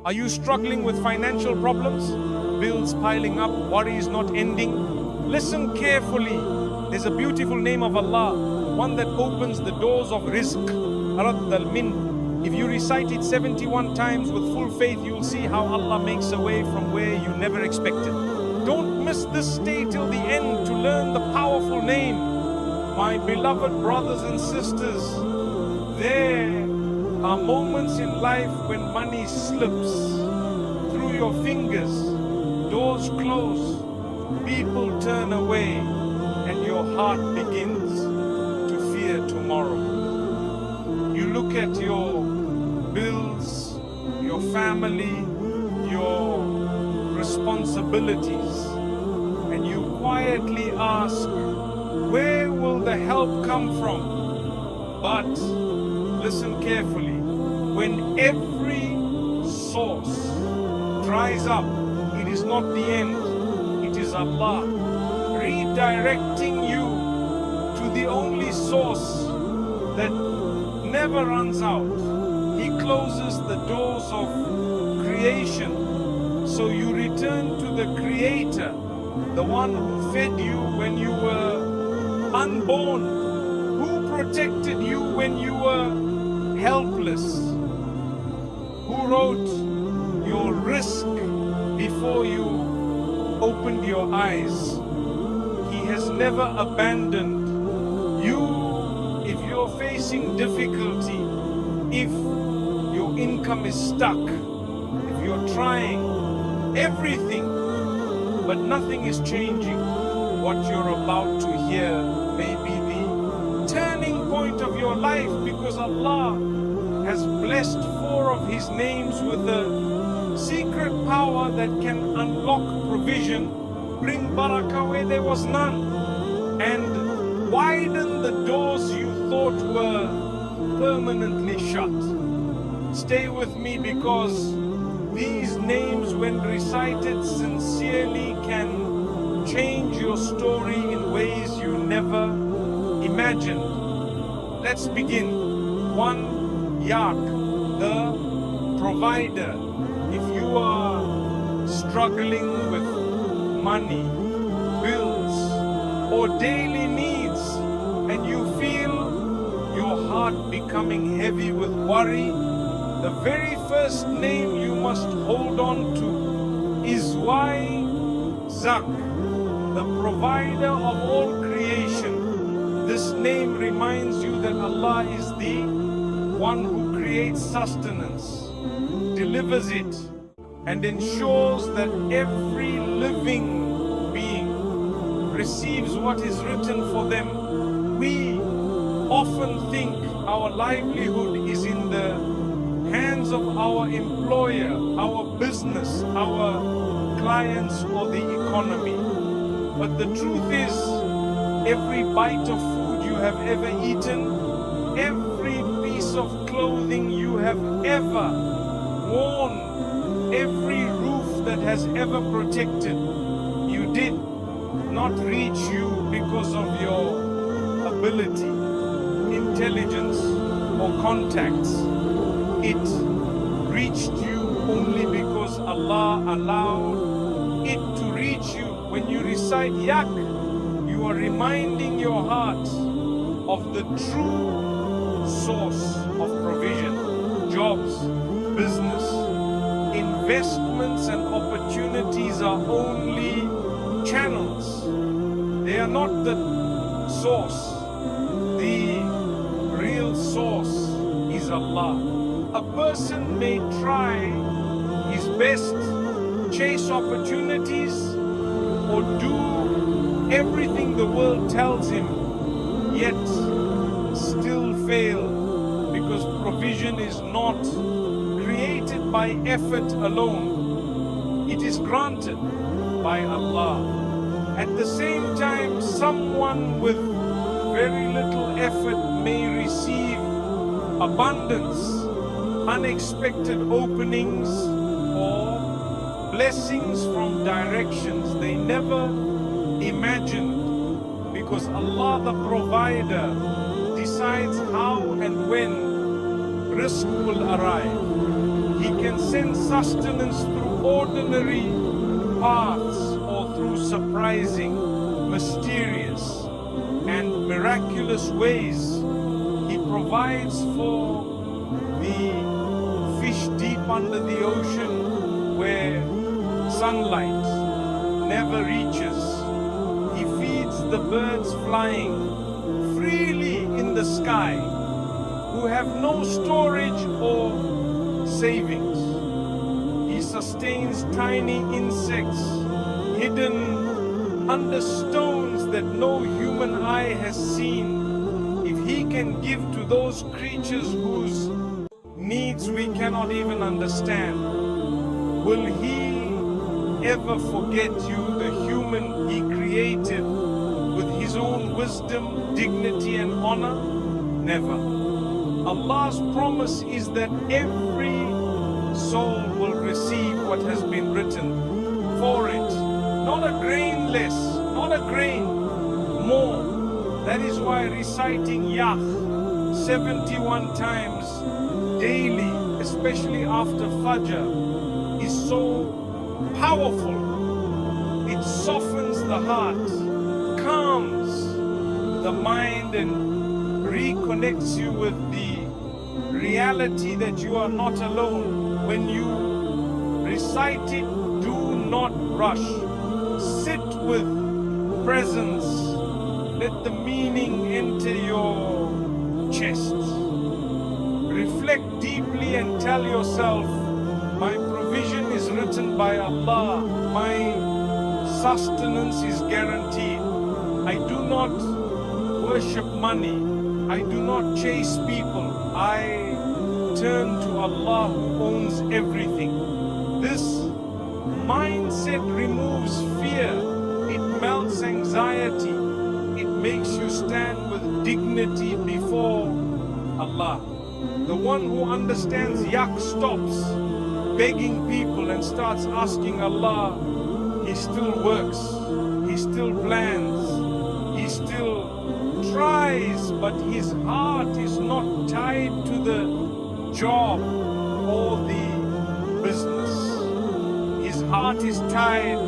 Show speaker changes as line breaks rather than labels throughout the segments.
Are you struggling with financial problems? Bills piling up, worries not ending? Listen carefully. There's a beautiful name of Allah, one that opens the doors of rizq, Radd al-Min. If you recite it 71 times with full faith, you'll see how Allah makes a way from where you never expected. Don't miss this. Stay till the end to learn the powerful name. My beloved brothers and sisters, there are moments in life when money slips through your fingers, doors close, people turn away, and your heart begins to fear tomorrow. You look at your bills, your family, your responsibilities, and you quietly ask, where will the help come from? But listen carefully. When every source dries up, it is not the end. It is Allah redirecting you to the only source that never runs out. He closes the doors of creation, so you return to the Creator, the one who fed you when you were unborn, who protected you when you were helpless, who wrote your risk before you opened your eyes. He has never abandoned you. If you're facing difficulty, if your income is stuck, if you're trying everything but nothing is changing, what you're about to hear may be the turning point of your life, because Allah has blessed 4 of His names with a secret power that can unlock provision, bring barakah where there was none, and widen the doors you thought were permanently shut. Stay with me, because these names, when recited sincerely, can change your story in ways you never imagined. Let's begin. 1, Yak, the provider. If you are struggling with money, bills, or daily needs, and you feel your heart becoming heavy with worry, the very first name you must hold on to is Zak, the provider of all creation. This name reminds you that Allah is the one who creates sustenance, delivers it, and ensures that every living being receives what is written for them. We often think our livelihood is in the hands of our employer, our business, our clients, or the economy. But the truth is, every bite of food you have ever eaten, every piece of clothing you have ever worn, every roof that has ever protected you did not reach you because of your ability, intelligence, or contacts. It reached you only because Allah allowed it to reach you. When you recite Yak, you are reminding your heart of the true source of provision. Jobs, business, investments and opportunities are only channels. They are not the source. The real source is Allah. A person may try his best, chase opportunities, or do everything the world tells him, yet still fail, because provision is not created by effort alone. It is granted by Allah. At the same time, someone with very little effort may receive abundance, unexpected openings, or blessings from directions they never imagined, because Allah the provider decides how and when rizq will arrive. He can send sustenance through ordinary paths or through surprising, mysterious, and miraculous ways. He provides for the fish deep under the ocean where sunlight never reaches. He feeds the birds flying freely in the sky who have no storage or savings. He sustains tiny insects hidden under stones that no human eye has seen. If he can give to those creatures whose needs we cannot even understand, will he ever forget you, the human he created with his own wisdom, dignity and honor? Never. Allah's promise is that every soul will receive what has been written for it. Not a grain less, not a grain more. That is why reciting Yah 71 times daily, especially after Fajr, is so powerful. It softens the heart, calms the mind and reconnects you with the reality that you are not alone. When you recite it, do not rush. Sit with presence. Let the meaning enter your chest. Reflect deeply and tell yourself, my provision is written by Allah. My sustenance is guaranteed. I do not worship money. I do not chase people. I turn to Allah who owns everything. This mindset removes fear. It melts anxiety. It makes you stand with dignity before Allah. The one who understands yak stops begging people and starts asking Allah. He still works. He still plans. He still tries, but his heart is not tied to the job or the business. His heart is tied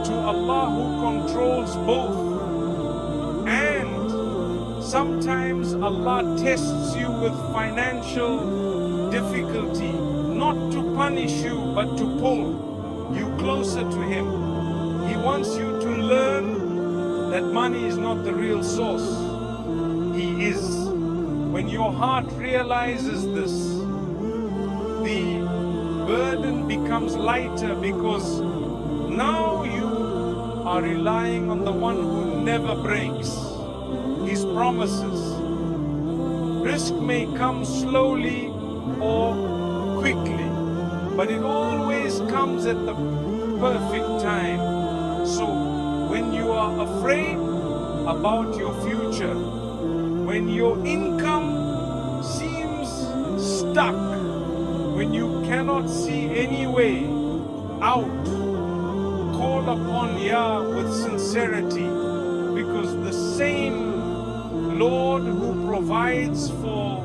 to Allah who controls both. And sometimes Allah tests you with financial difficulty, not to punish you, but to pull you closer to Him. He wants you to learn that money is not the real source. He is. When your heart realizes this, the burden becomes lighter, because now you are relying on the one who never breaks His promises. Risk may come slowly or quickly, but it always comes at the perfect time. So when you are afraid about your future, when your income seems stuck, when you cannot see any way out, call upon Yah with sincerity, because the same Lord who provides for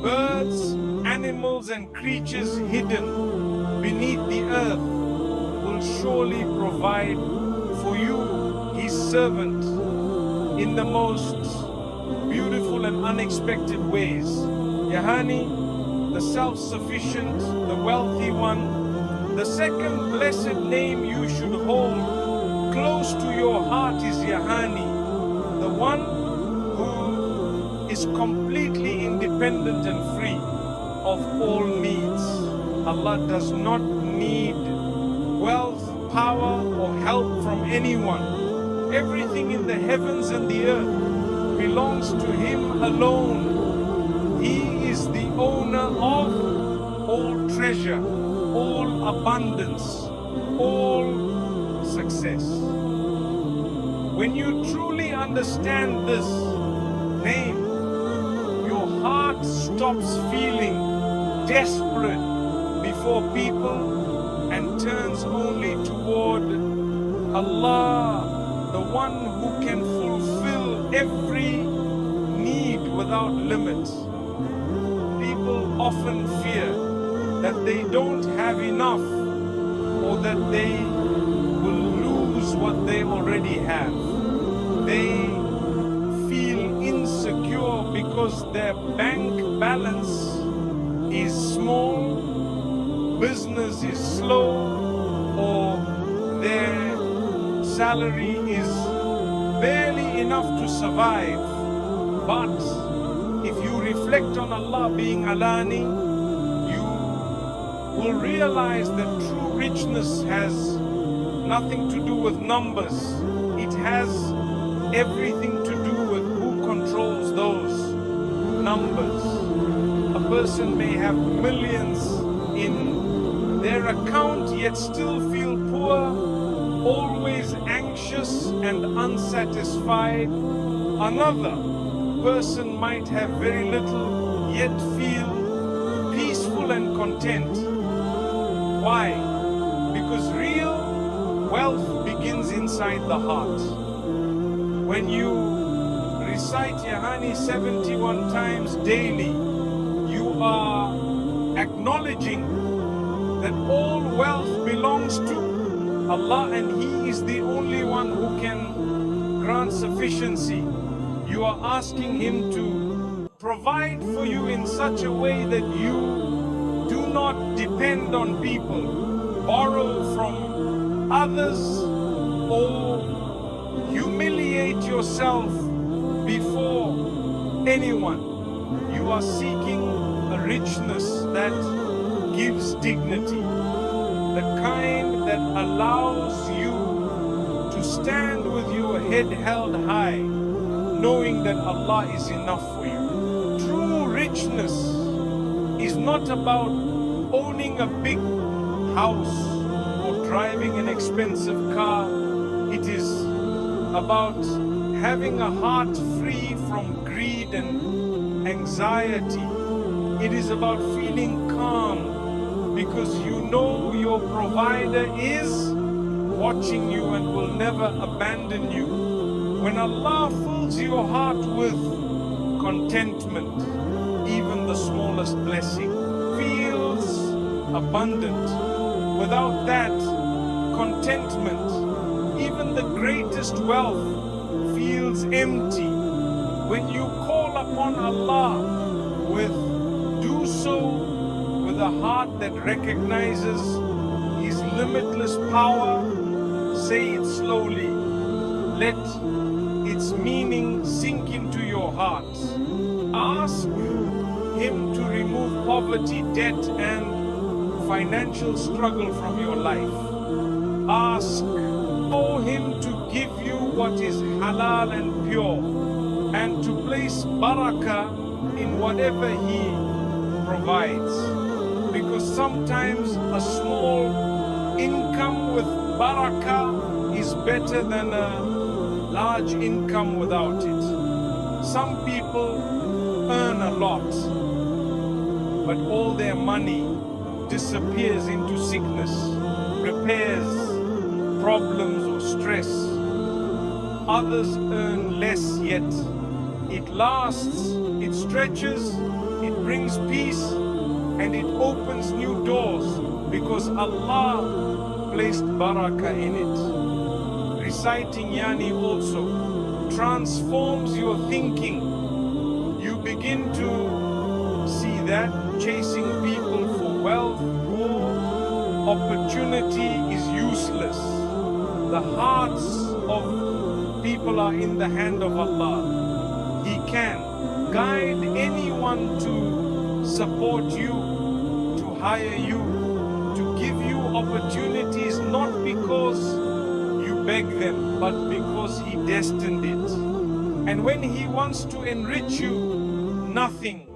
birds, animals and creatures hidden beneath the earth will surely provide for you, His servant, in the most beautiful and unexpected ways. Yahani, the self-sufficient, the wealthy one. The second blessed name you should hold close to your heart is Yahani, the one who is completely independent and free of all needs. Allah does not need wealth, power or help from anyone. Everything in the heavens and the earth belongs to Him alone. He is the owner of all treasure, all abundance, all success. When you truly understand this name, your heart stops feeling desperate before people and turns only toward Allah, the one who can fulfill every need without limit. People often fear that they don't have enough, or that they will lose what they already have. They feel insecure because their bank balance is small, business is slow, or their salary is barely enough to survive. But if you reflect on Allah being Alani, you will realize that true richness has nothing to do with numbers. It has everything to do with who controls those numbers. A person may have millions in their account yet still feel poor, always anxious and unsatisfied. Another person might have very little yet feel peaceful and content. Why? Because real wealth begins inside the heart. When you recite Yahani 71 times daily, you are acknowledging that all wealth belongs to Allah, and He is the only one who can grant sufficiency. You are asking Him to provide for you in such a way that you do not depend on people, borrow from others, or humiliate yourself before anyone. You are seeking a richness that gives dignity, the kind that allows you to stand with your head held high, knowing that Allah is enough for you. True richness is not about owning a big house or driving an expensive car. It is about having a heart free from greed and anxiety. It is about feeling calm because you know your provider is watching you and will never abandon you. When Allah fills your heart with contentment, even the smallest blessing feels abundant. Without that contentment, even the greatest wealth feels empty. When you call upon Allah do so with a heart that recognizes His limitless power. Say it slowly. Let its meaning sink into your heart. Ask Him to remove poverty, debt, and financial struggle from your life. Ask Him to give you what is halal and pure, and to place barakah in whatever He provides. Because sometimes a small income with barakah is better than a large income without it. Some people earn a lot, but all their money disappears into sickness, repairs, problems or stress. Others earn less, yet it lasts, it stretches, it brings peace, and it opens new doors because Allah placed barakah in it. Reciting Yani also transforms your thinking. You begin to see that chasing people for wealth or opportunity is useless. The hearts of people are in the hand of Allah. He can guide anyone to support you, to hire you, to give you opportunities, not because you beg them, but because He destined it. And when He wants to enrich you, nothing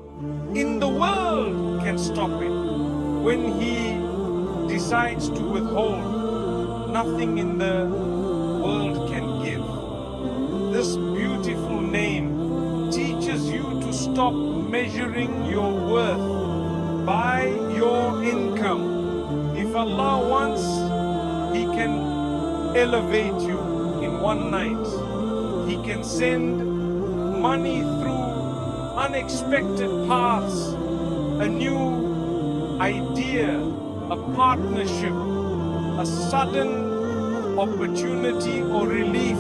in the world can stop it. When He decides to withhold, nothing in the world can give. This beautiful name teaches you to stop measuring your worth by your income. If Allah wants, He can elevate you in one night. He can send money through unexpected paths, a new idea, a partnership, a sudden opportunity or relief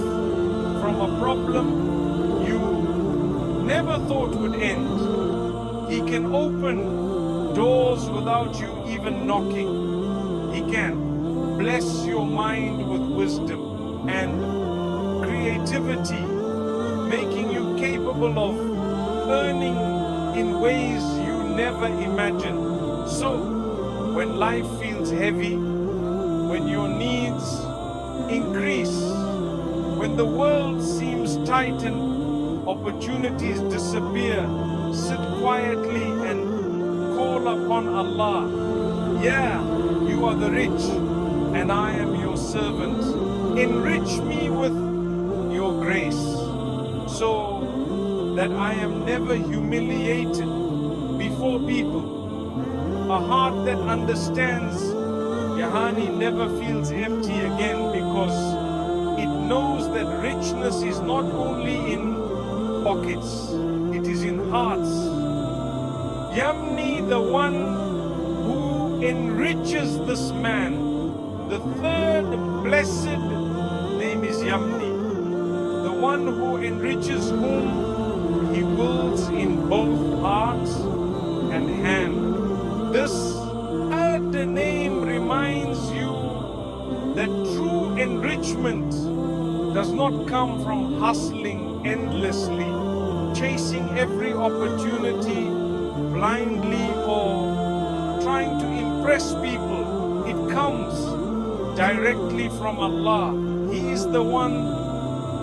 from a problem you never thought would end. He can open doors without you even knocking. He can bless your mind with wisdom and creativity, making you capable of earning in ways you never imagined. So, when life feels heavy, when your needs increase, when the world seems tight and opportunities disappear, sit quietly and call upon Allah. Yeah, you are the rich, and I am your servant. Enrich me with your grace, so that I am never humiliated before people. A heart that understands Yahani never feels empty again, because it knows that richness is not only in pockets, it is in hearts. Yamni, the one who enriches this man. The third blessed name is Yamni, the one who enriches whom he wills in both heart and hand. This third name reminds you that true enrichment does not come from hustling endlessly, chasing every opportunity blindly or trying to impress people. It comes directly from Allah. He is the one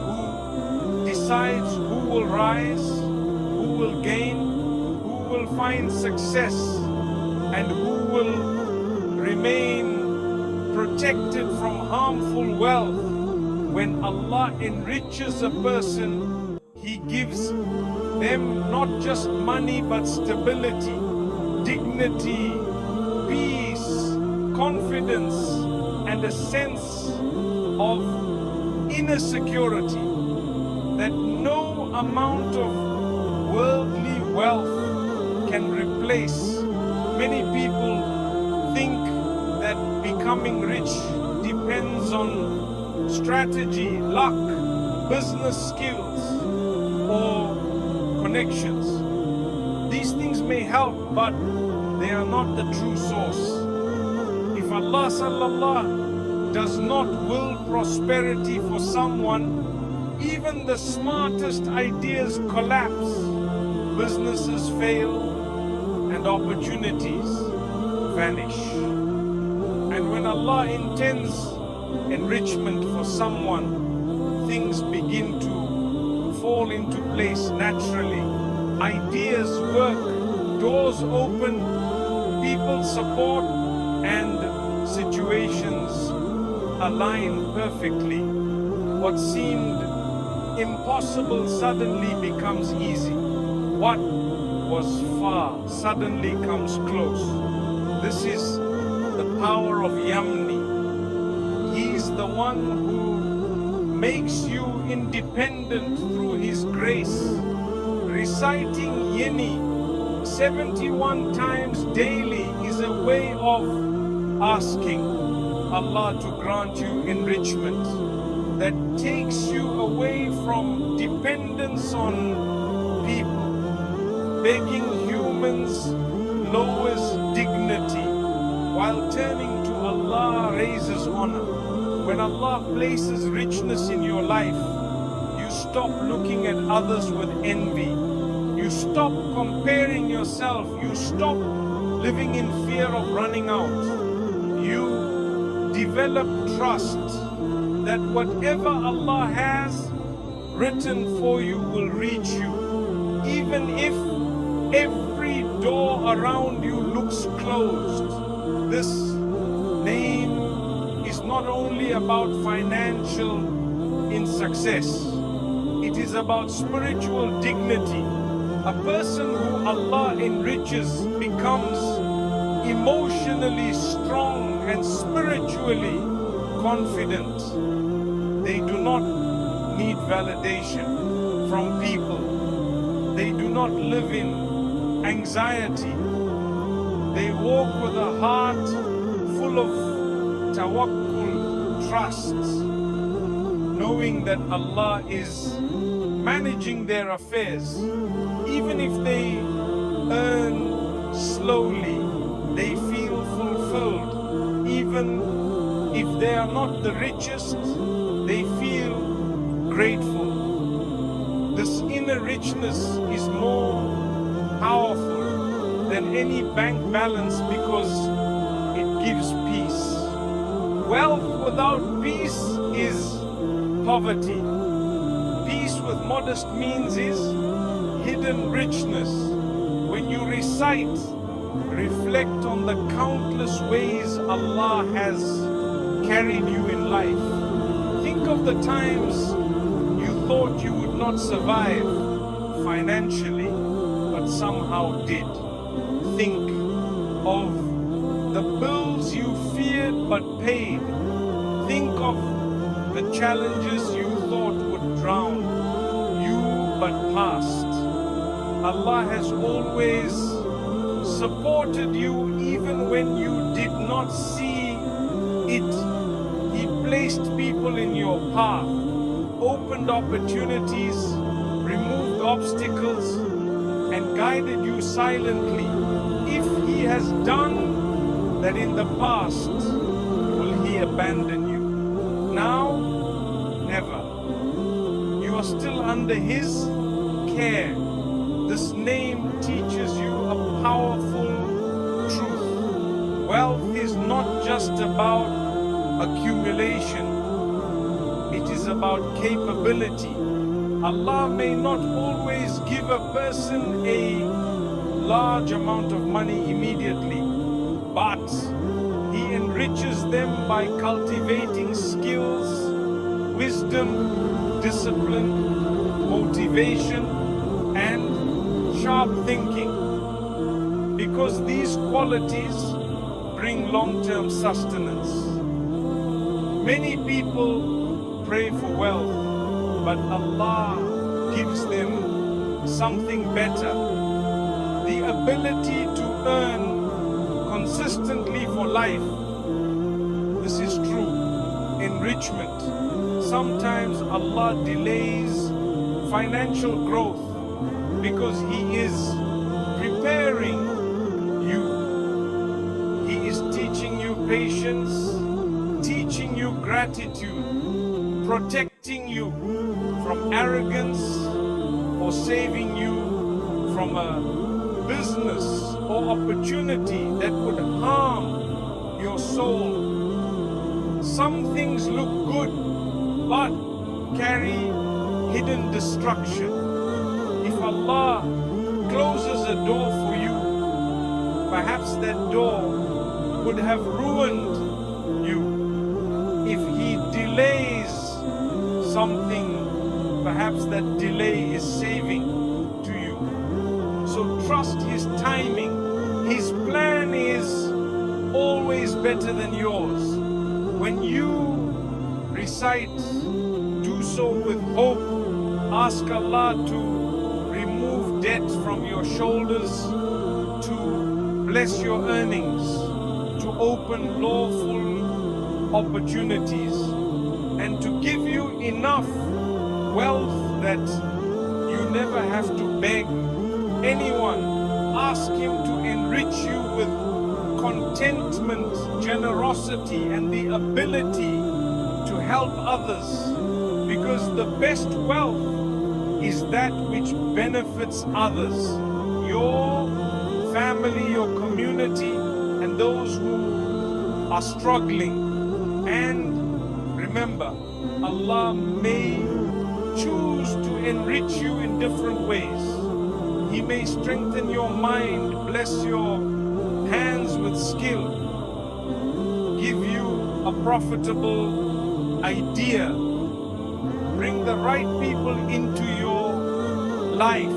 who decides who will rise, who will gain, who will find success, and who will remain protected from harmful wealth. When Allah enriches a person, He gives them not just money but stability, dignity, peace, confidence, and a sense of inner security that no amount of worldly wealth can replace. Many people think that becoming rich depends on strategy, luck, business skills, or connections. These things may help, but they are not the true source. If Allah does not will prosperity for someone, even the smartest ideas collapse, businesses fail, and opportunities vanish. And when Allah intends enrichment for someone, things begin to fall into place naturally. Ideas work, doors open, people support, and situations align perfectly. What seemed impossible suddenly becomes easy. What was far suddenly comes close. This is the power of Yamni. He is the one who makes you independent through His grace. Reciting Yeni 71 times daily is a way of asking Allah to grant you enrichment that takes you away from dependence on people. Begging humans lowers dignity, while turning to Allah raises honor. When Allah places richness in your life, you stop looking at others with envy. You stop comparing yourself. You stop living in fear of running out. You develop trust that whatever Allah has written for you will reach you, even if every door around you looks closed. This name is not only about financial success, it is about spiritual dignity. A person who Allah enriches becomes emotionally strong and spiritually confident. They do not need validation from people. They do not live in anxiety. They walk with a heart full of tawakkul, trust, knowing that Allah is managing their affairs. Even if they earn slowly, they feel fulfilled. Even if they are not the richest, they feel grateful. This inner richness is more powerful than any bank balance because it gives peace. Wealth without peace is poverty. Peace with modest means is hidden richness. When you recite, reflect on the countless ways Allah has carried you in life. Think of the times you thought you would not survive financially, but somehow did. Think of the bills you feared but paid. Think of the challenges you thought would drown you but passed. Allah has always supported you even when you did not see it. He placed people in your path, opened opportunities, removed obstacles, and guided you silently. If He has done that in the past, will He abandon you? Now, never. You are still under His care. This name teaches you a powerful truth. Wealth is not just about accumulation. It is about capability. Allah may not always give a person a large amount of money immediately, but He enriches them by cultivating skills, wisdom, discipline, motivation, and sharp thinking. Because these qualities bring long-term sustenance. Many people pray for wealth, but Allah gives them something better. The ability to earn consistently for life. This is true. Enrichment. Sometimes Allah delays financial growth because He is preparing you. He is teaching you patience, teaching you gratitude, protecting you from arrogance, or saving you from a business or opportunity that would harm your soul. Some things look good but carry hidden destruction. If Allah closes a door for you, perhaps that door would have ruined you. If He delays something, perhaps that delay is saving to you. So trust His timing. His plan is always better than yours. When you recite, do so with hope. Ask Allah to remove debt from your shoulders, to bless your earnings, to open lawful opportunities, and to give you enough wealth that you never have to beg anyone. Ask Him to enrich you with contentment, generosity, and the ability to help others, because the best wealth is that which benefits others, your family, your community, and those who are struggling. And remember, Allah may choose to enrich you in different ways. He may strengthen your mind, bless your hands with skill, give you a profitable idea, bring the right people into your life,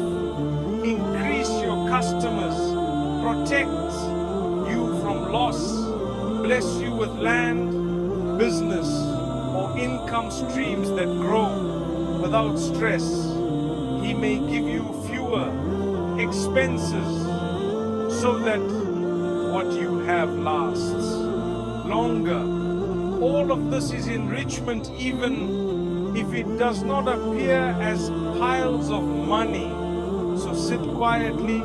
increase your customers, protect you from loss, bless you with land, business, or income streams that grow without stress. He may give you fewer expenses so that what you have lasts longer. All of this is enrichment, even if it does not appear as piles of money. So sit quietly,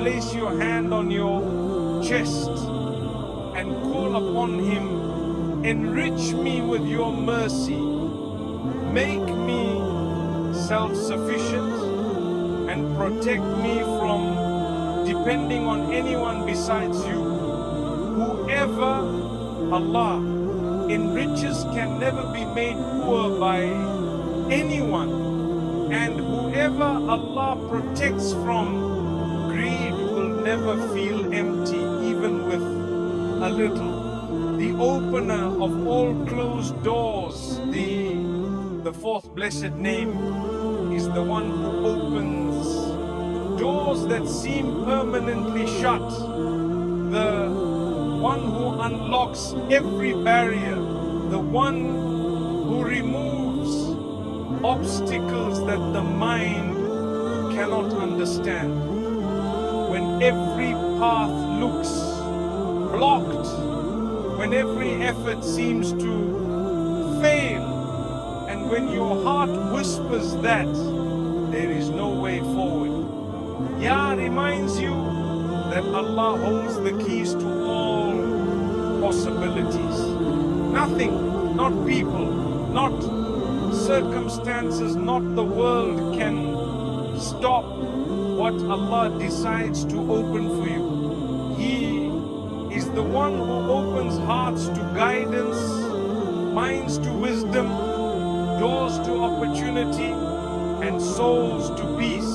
place your hand on your chest and call upon Him. Enrich me with your mercy. Make me self-sufficient and protect me from depending on anyone besides you. Whoever Allah enriches can never be made poor by anyone, and whoever Allah protects from greed will never feel empty, even with a little. The opener of all closed doors, the fourth blessed name, is the one who opens doors that seem permanently shut, the one who unlocks every barrier, the one who removes obstacles that the mind cannot understand. When every path looks blocked, when every effort seems to fail, and when your heart whispers that there is no way forward, Ya reminds you that Allah holds the keys to all possibilities. Nothing, not people, not circumstances, not the world can stop what Allah decides to open for you. He is the one who opens hearts to guidance, minds to wisdom, doors to opportunity, and souls to peace.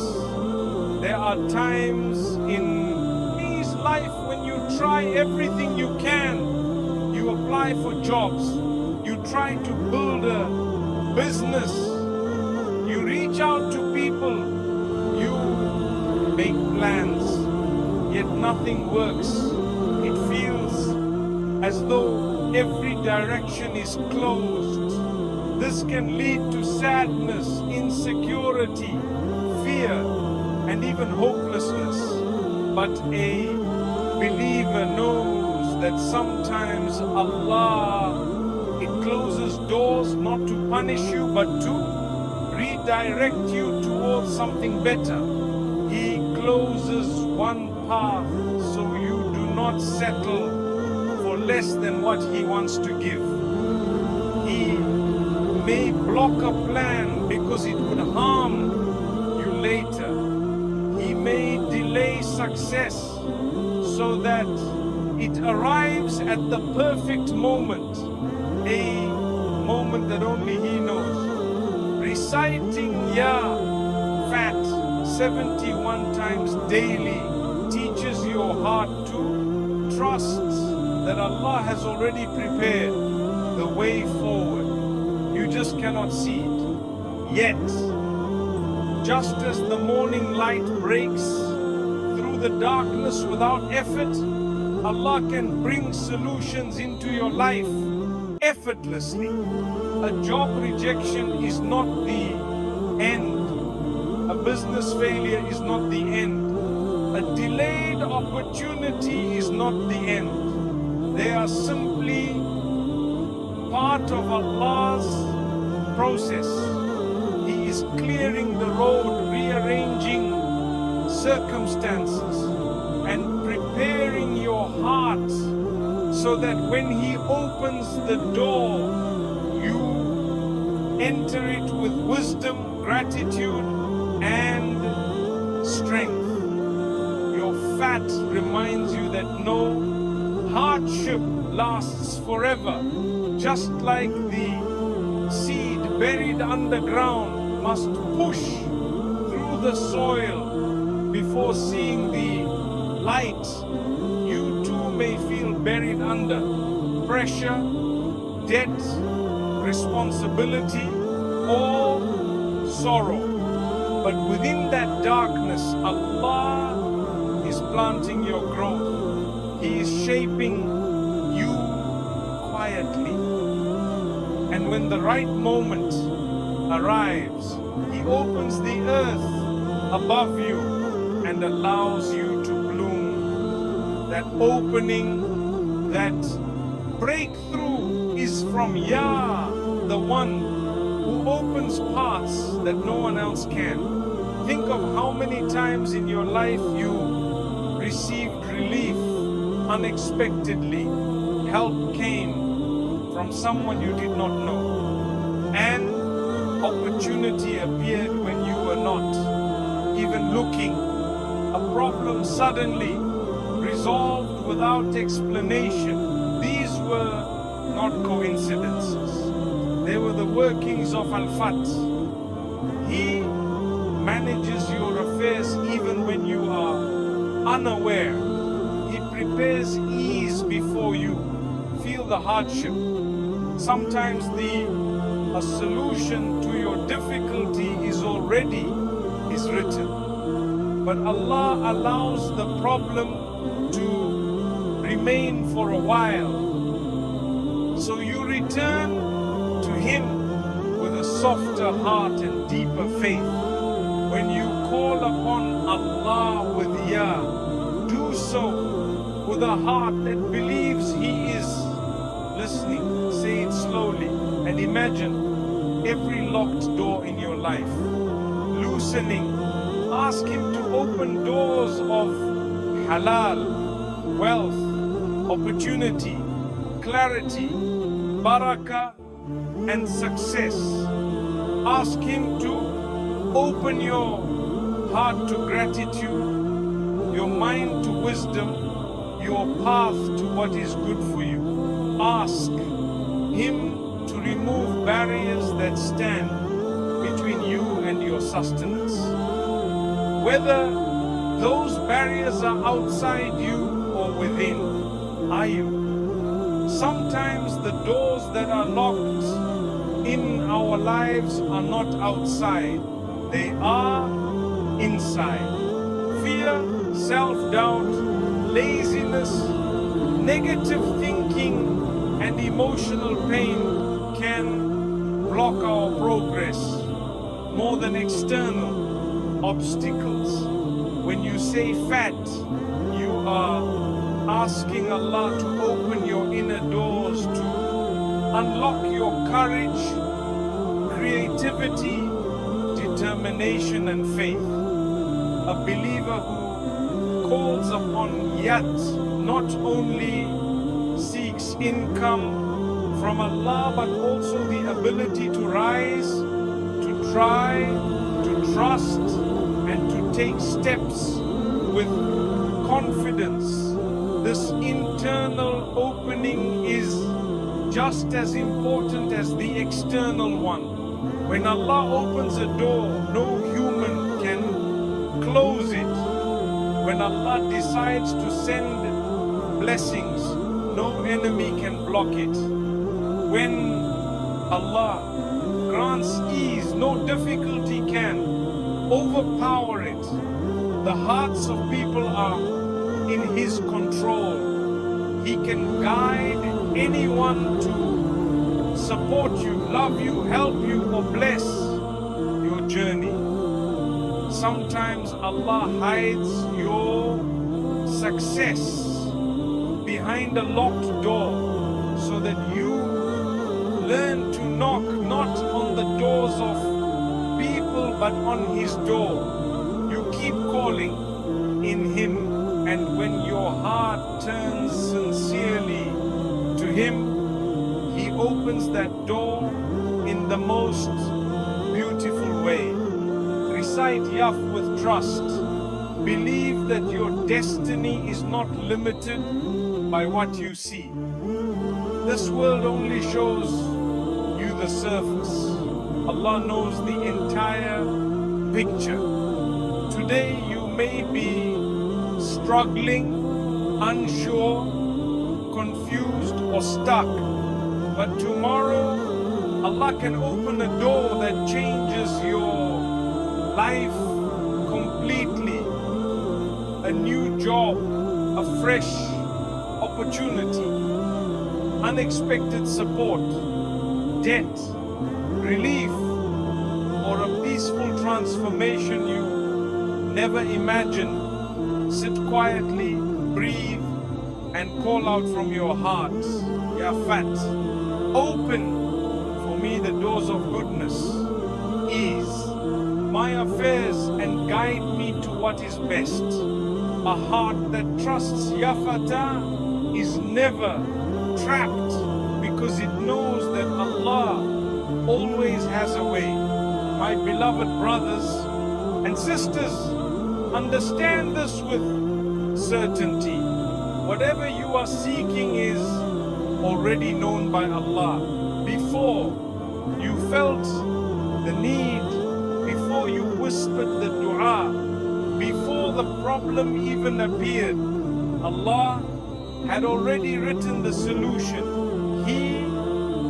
There are times in life when you try everything you can. You apply for jobs, you try to build a business, you reach out to people, you make plans, yet nothing works. It feels as though every direction is closed. This can lead to sadness, insecurity, fear, and even hopelessness. But a believer knows that sometimes Allah, it closes doors not to punish you but to redirect you towards something better. He closes one path so you do not settle for less than what He wants to give. He may block a plan because it would harm you later. He may delay success so that it arrives at the perfect moment, a moment that only He knows. Reciting Ya Fat 71 times daily teaches your heart to trust that Allah has already prepared the way forward. You just cannot see it yet. Just as the morning light breaks through the darkness without effort, Allah can bring solutions into your life effortlessly. A job rejection is not the end. A business failure is not the end. A delayed opportunity is not the end. They are simply part of Allah's process. He is clearing the road, rearranging circumstances, and preparing your heart so that when He opens the door, you enter it with wisdom, gratitude, and strength. Your fat reminds you that no hardship lasts forever. Just like the seed buried underground must push through the soil before seeing the light, you too may feel buried under pressure, debt, responsibility, or sorrow. But within that darkness, Allah is planting your growth. He is shaping you quietly. And when the right moment arrives, He opens the earth above you and allows you to bloom. that opening, that breakthrough is from Yah, the one who opens paths that no one else can. Think of how many times in your life you received relief unexpectedly. Help came from someone you did not know. And opportunity appeared when you were not even looking. A problem suddenly resolved without explanation. These were not coincidences. They were the workings of Al-Fat. He manages your affairs even when you are unaware. He prepares ease before you feel the hardship. Sometimes a solution to your difficulty is already written. But Allah allows the problem to remain for a while. So you return to Him with a softer heart and deeper faith. When you call upon Allah with Ya, do so with a heart that believes He is listening. Say it slowly and imagine every locked door in your life loosening. Ask Him to open doors of halal, wealth, opportunity, clarity, barakah, and success. Ask Him to open your heart to gratitude, your mind to wisdom, your path to what is good for you. Ask Him to remove barriers that stand between you and your sustenance. Whether those barriers are outside you or within, are you? Sometimes the doors that are locked in our lives are not outside. They are inside. Fear, self-doubt, laziness, negative thinking, and emotional pain can block our progress more than external obstacles. When you say fat, you are asking Allah to open your inner doors, to unlock your courage, creativity, determination and faith. A believer who calls upon Yat not only seeks income from Allah but also the ability to rise, to try, to trust and to take steps with confidence. This internal opening is just as important as the external one. When Allah opens a door, no human can close it. When Allah decides to send blessings, no enemy can block it. When Allah grants ease, no difficulty can overpower it. The hearts of people are in His control. He can guide anyone to support you, love you, help you, or bless your journey. Sometimes Allah hides your success behind a locked door so that you learn to knock not on the doors of people but on His door. You keep calling in Him, and when your heart turns sincerely to Him, He opens that door in the most beautiful way. Recite Yaf with trust. Believe that your destiny is not limited by what you see. This world only shows you the surface. Allah knows the entire picture. Today you may be struggling, unsure, confused or stuck. But tomorrow, Allah can open a door that changes your life completely. A new job, a fresh opportunity, unexpected support, debt, relief, or a peaceful transformation you never imagined. Sit quietly, breathe, and call out from your heart, Ya Fat, open for me the doors of goodness, ease my affairs and guide me to what is best. A heart that trusts Ya Fatah is never trapped because it knows that Allah always has a way. My beloved brothers and sisters, understand this with certainty. Whatever you are seeking is already known by Allah. Before you felt the need, before you whispered the dua, before the problem even appeared, Allah had already written the solution.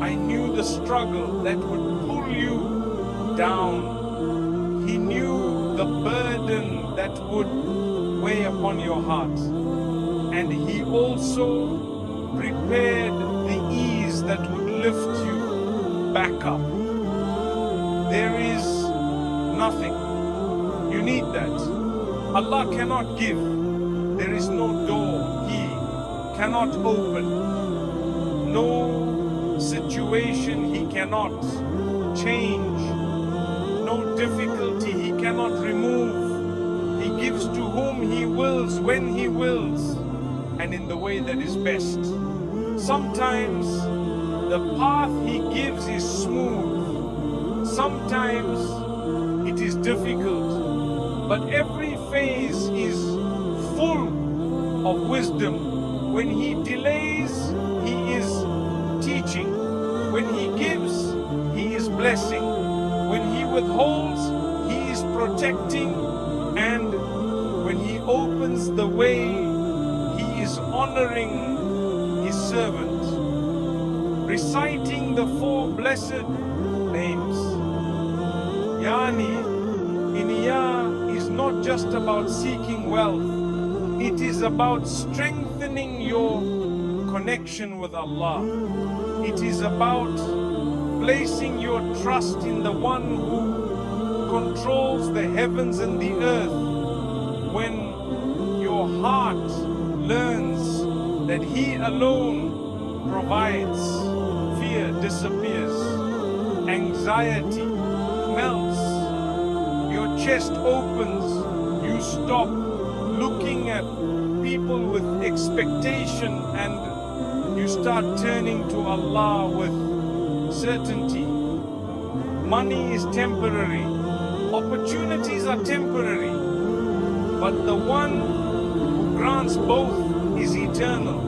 I knew the struggle that would pull you down. He knew the burden that would weigh upon your heart. And He also prepared the ease that would lift you back up. There is nothing. You need that. Allah cannot give. There is no door He cannot open. No situation He cannot change. No difficulty He cannot remove. He gives to whom He wills, when He wills, and in the way that is best. Sometimes the path He gives is smooth. Sometimes it is difficult. But every phase is full of wisdom. When He delays, He is teaching. When He gives, He is blessing. When He withholds, He is protecting. And when He opens the way, He is honoring His servant. Reciting the 4 blessed names. Yani, in Ya is not just about seeking wealth. It is about strengthening your connection with Allah. It is about placing your trust in the one who controls the heavens and the earth. When your heart learns that He alone provides, fear disappears, anxiety melts, your chest opens, you stop looking at people with expectation and you start turning to Allah with certainty. Money is temporary, opportunities are temporary, but the one who grants both is eternal.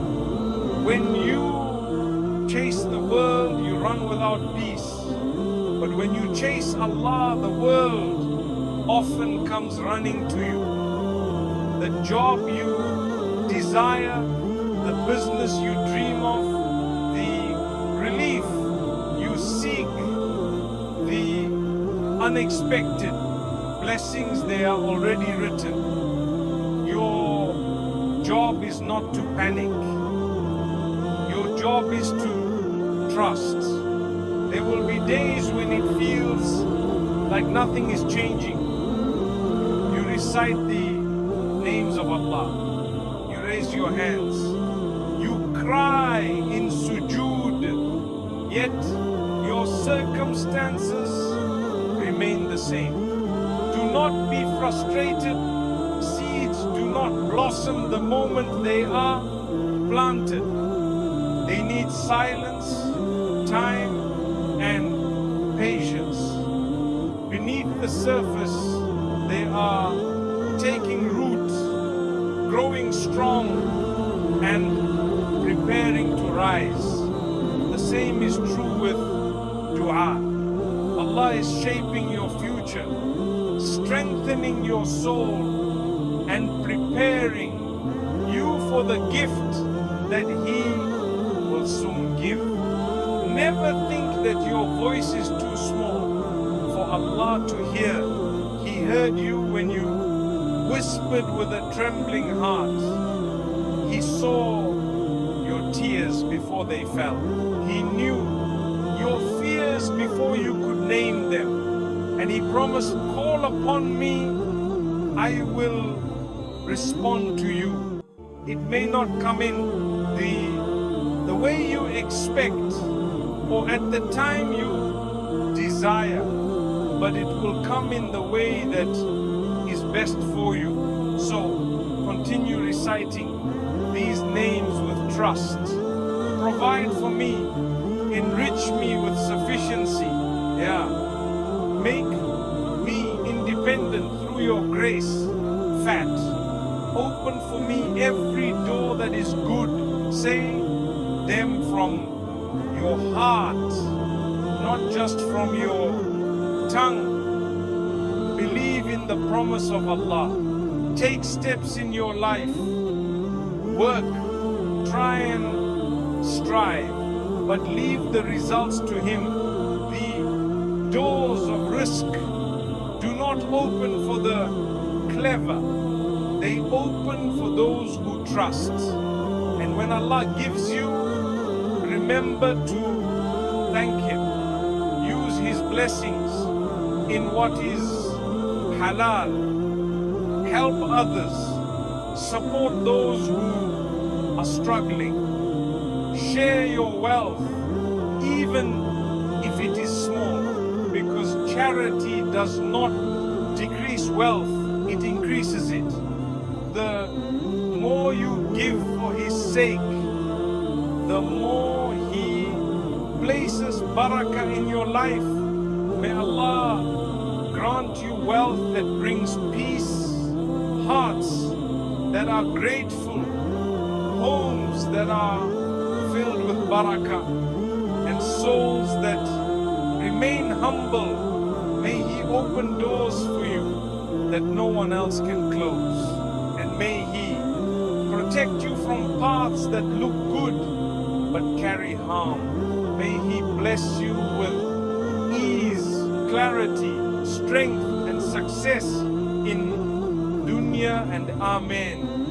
When you chase the world, you run without peace. But when you chase Allah, the world often comes running to you. The job you desire, the business you dream of, the relief you seek, the unexpected blessings, they are already written. Your job is not to panic. Your job is to trust. There will be days when it feels like nothing is changing. You recite the names of Allah. You raise your hands. You cry in sujood. Yet your circumstances remain the same. Do not be frustrated. Seeds do not blossom the moment they are planted. They need silence, time, and patience. Beneath the surface, they are taking root, growing strong, and preparing to rise. The same is true with dua. Allah is shaping your future, strengthening your soul, and preparing you for the gift that He will soon give. Never think that your voice is too small for Allah to hear. He heard you when you whispered with a trembling heart. He saw your tears before they fell. He knew your fears before you could name them. And He promised, call upon me, I will respond to you. it may not come in the way you expect or at the time you desire, but it will come in the way that is best for you. So continue reciting these names with trust. Provide for me, enrich me with sufficiency. Yeah. Make me independent through your grace. Fat. Open for me every door that is good. Say them from your heart, not just from your tongue. Believe in the promise of Allah. Take steps in your life. Work. Try and strive, but leave the results to Him. The doors of risk do not open for the clever. They open for those who trust. And when Allah gives you, remember to thank Him. Use His blessings in what is halal. Help others. Support those who are struggling. Share your wealth, even if it is small, because charity does not decrease wealth, it increases it. The more you give for His sake, the more He places barakah in your life. May Allah grant you wealth that brings peace, hearts that are grateful, homes that are filled with barakah, and souls that remain humble. May He open doors for you that no one else can close. And may He protect you from paths that look good but carry harm. May He bless you with ease, clarity, strength and success in dunya and amen.